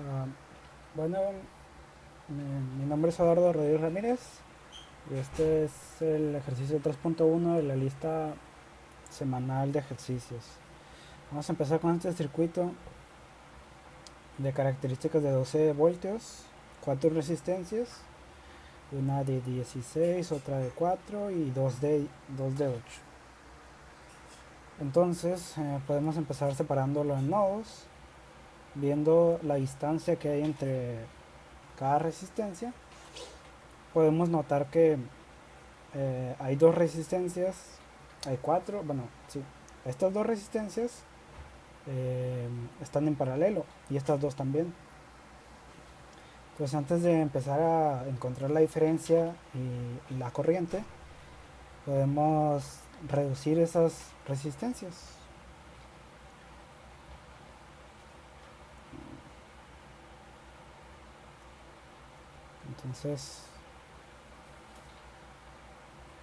Ah, bueno, mi nombre es Eduardo Rodríguez Ramírez y este es el ejercicio 3.1 de la lista semanal de ejercicios. Vamos a empezar con este circuito de características de 12 voltios, 4 resistencias, una de 16, otra de 4 y dos de 8. Entonces podemos empezar separándolo en nodos, viendo la distancia que hay entre cada resistencia. Podemos notar que hay dos resistencias, hay cuatro, bueno, sí, estas dos resistencias están en paralelo y estas dos también. Entonces antes de empezar a encontrar la diferencia y la corriente, podemos reducir esas resistencias. Entonces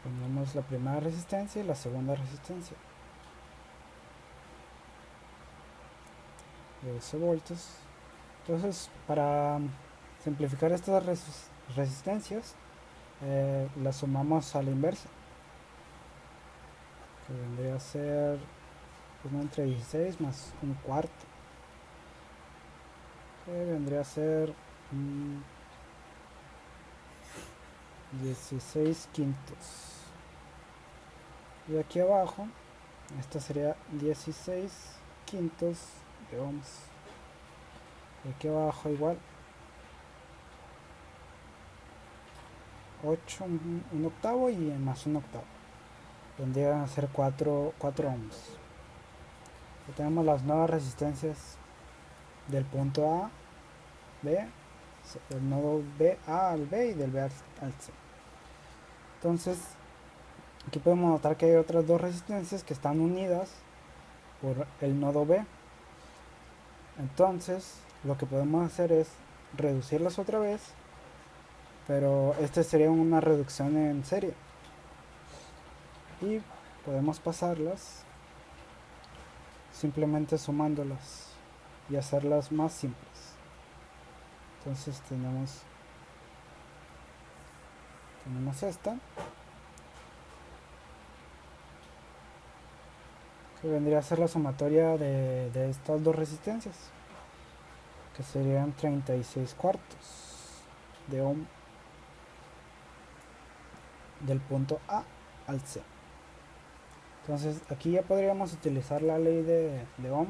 ponemos la primera resistencia y la segunda resistencia de 12 voltios. Entonces para simplificar estas resistencias, las sumamos a la inversa, que vendría a ser 1 entre 16 más un cuarto, que vendría a ser 16 quintos. Y aquí abajo, esta sería 16 quintos de ohms. Y aquí abajo igual 8 un octavo y más un octavo. Vendrían a ser 4 ohms. Ya tenemos las nuevas resistencias del punto A, B, del nodo B, A al B y del B al C. Entonces, aquí podemos notar que hay otras dos resistencias que están unidas por el nodo B. Entonces, lo que podemos hacer es reducirlas otra vez, pero este sería una reducción en serie. Y podemos pasarlas simplemente sumándolas y hacerlas más simples. Entonces tenemos esta, que vendría a ser la sumatoria de estas dos resistencias, que serían 36 cuartos de ohm del punto A al C. Entonces aquí ya podríamos utilizar la ley de Ohm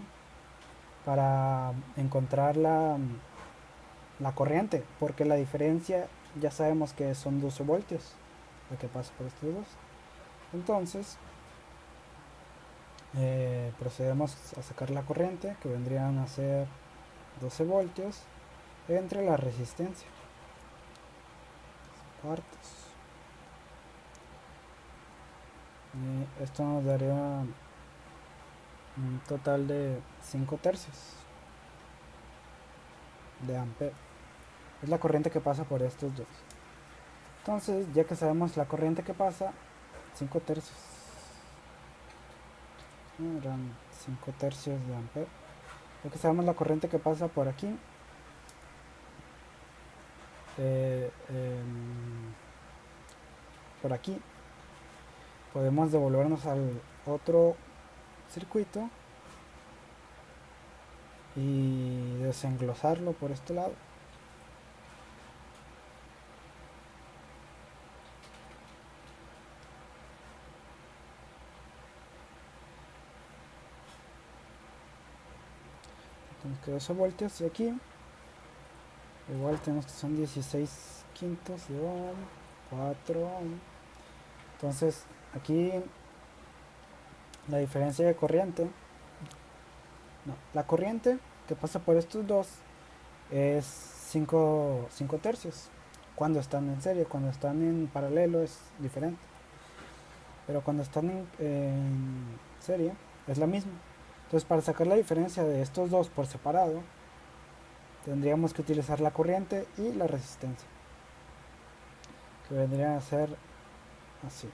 para encontrar la corriente, porque la diferencia ya sabemos que son 12 voltios, lo que pasa por estos dos. Entonces procedemos a sacar la corriente, que vendrían a ser 12 voltios entre la resistencia, cuartos. Esto nos daría un total de 5 tercios de ampere. Es la corriente que pasa por estos dos. Entonces, ya que sabemos la corriente que pasa, 5 tercios. Eran 5 tercios de ampere. Ya que sabemos la corriente que pasa por aquí, eh, por aquí, podemos devolvernos al otro circuito y desenglosarlo por este lado. Tenemos que 12 voltios y aquí igual tenemos que son 16 quintos de ohm, 4 ohm. Entonces aquí la diferencia de corriente, no, la corriente que pasa por estos dos es 5 tercios cuando están en serie. Cuando están en paralelo es diferente, pero cuando están en serie es la misma. Entonces, para sacar la diferencia de estos dos por separado, tendríamos que utilizar la corriente y la resistencia, que vendrían a ser así,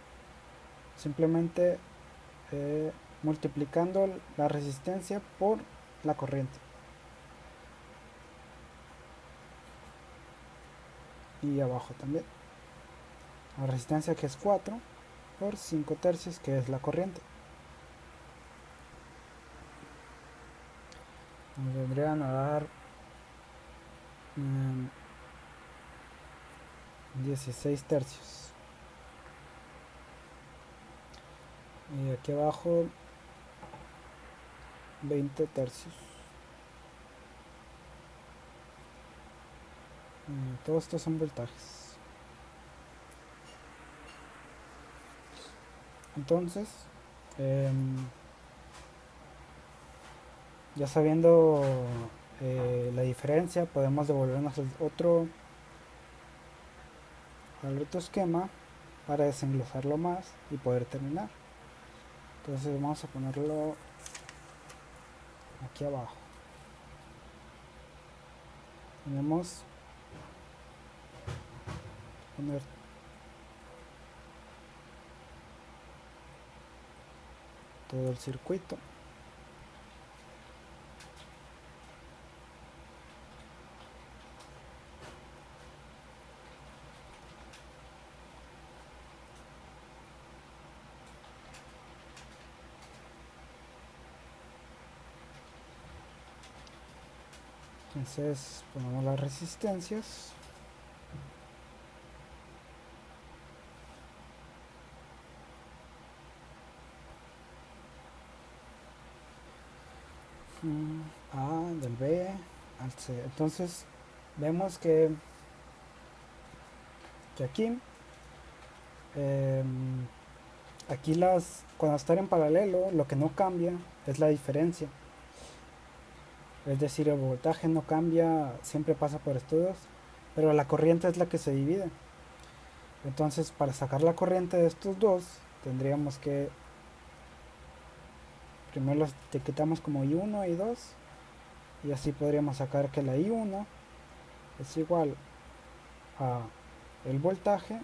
simplemente multiplicando la resistencia por la corriente. y abajo también. La resistencia, que es 4 por 5 tercios, que es la corriente. Nos vendrían a dar 16 tercios. Y aquí abajo 20 tercios. Todos estos son voltajes. Entonces, ya sabiendo la diferencia, podemos devolvernos al otro esquema para desenglosarlo más y poder terminar. Entonces vamos a ponerlo aquí abajo. Tenemos poner todo el circuito. Entonces ponemos las resistencias. A del B al C. Entonces vemos que aquí aquí cuando están en paralelo, lo que no cambia es la diferencia. Es decir, el voltaje no cambia, siempre pasa por estos dos, pero la corriente es la que se divide. Entonces, para sacar la corriente de estos dos, tendríamos que primero los etiquetamos como I1 y I2, y así podríamos sacar que la I1 es igual a el voltaje,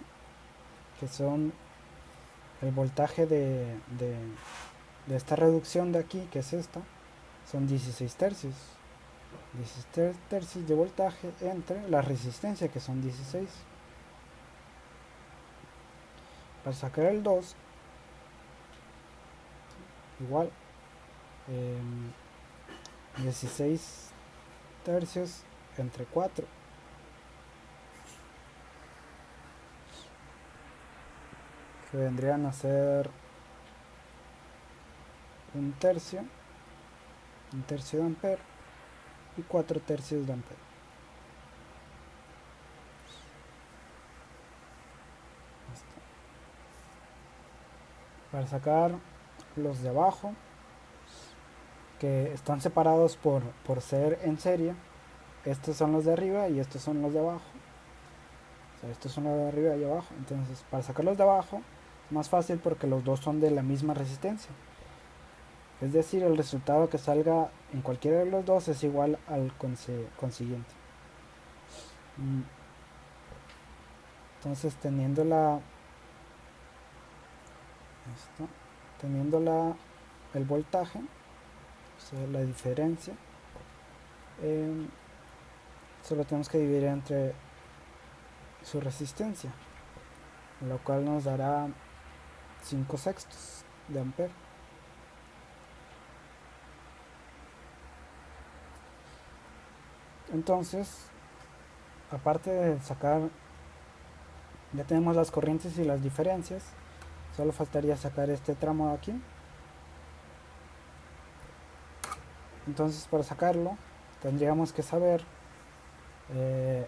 que son el voltaje de esta reducción de aquí, que es esta, son 16 tercios. 16 tercios de voltaje entre la resistencia, que son 16. Para sacar el 2, igual 16 tercios entre 4, que vendrían a ser un tercio de ampere y 4 tercios de ampere. Para sacar los de abajo, que están separados por ser en serie, estos son los de arriba y estos son los de abajo. O sea, estos son los de arriba y abajo. Entonces, para sacar los de abajo es más fácil porque los dos son de la misma resistencia. Es decir, el resultado que salga en cualquiera de los dos es igual al consiguiente. Entonces, teniendo el voltaje, o sea, la diferencia, solo tenemos que dividir entre su resistencia, lo cual nos dará 5 sextos de ampere. Entonces, aparte de sacar, ya tenemos las corrientes y las diferencias, solo faltaría sacar este tramo de aquí. Entonces, para sacarlo tendríamos que saber la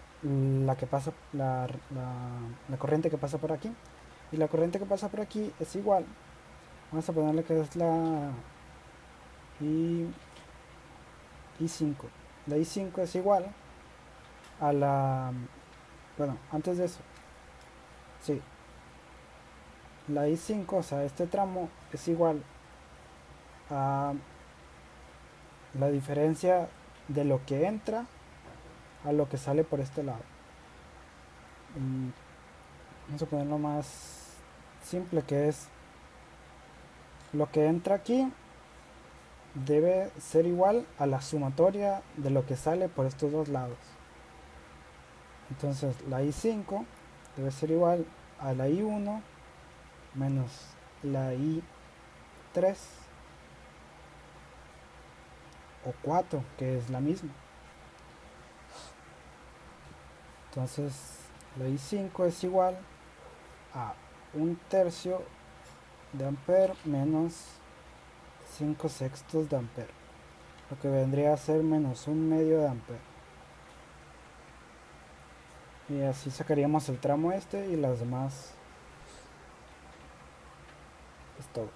corriente que pasa por aquí, y la corriente que pasa por aquí es igual, vamos a ponerle que es la I5. La I5 es igual a bueno, antes de eso, sí, la I5, o sea, este tramo es igual a la diferencia de lo que entra a lo que sale por este lado. Vamos a ponerlo más simple, que es lo que entra aquí debe ser igual a la sumatoria de lo que sale por estos dos lados. Entonces la I5 debe ser igual a la I1 menos la I3 o 4, que es la misma. Entonces la I5 es igual a 1/3 de ampere menos 5/6 de ampere, lo que vendría a ser menos 1/2 de ampere. Y así sacaríamos el tramo este y las demás es todo.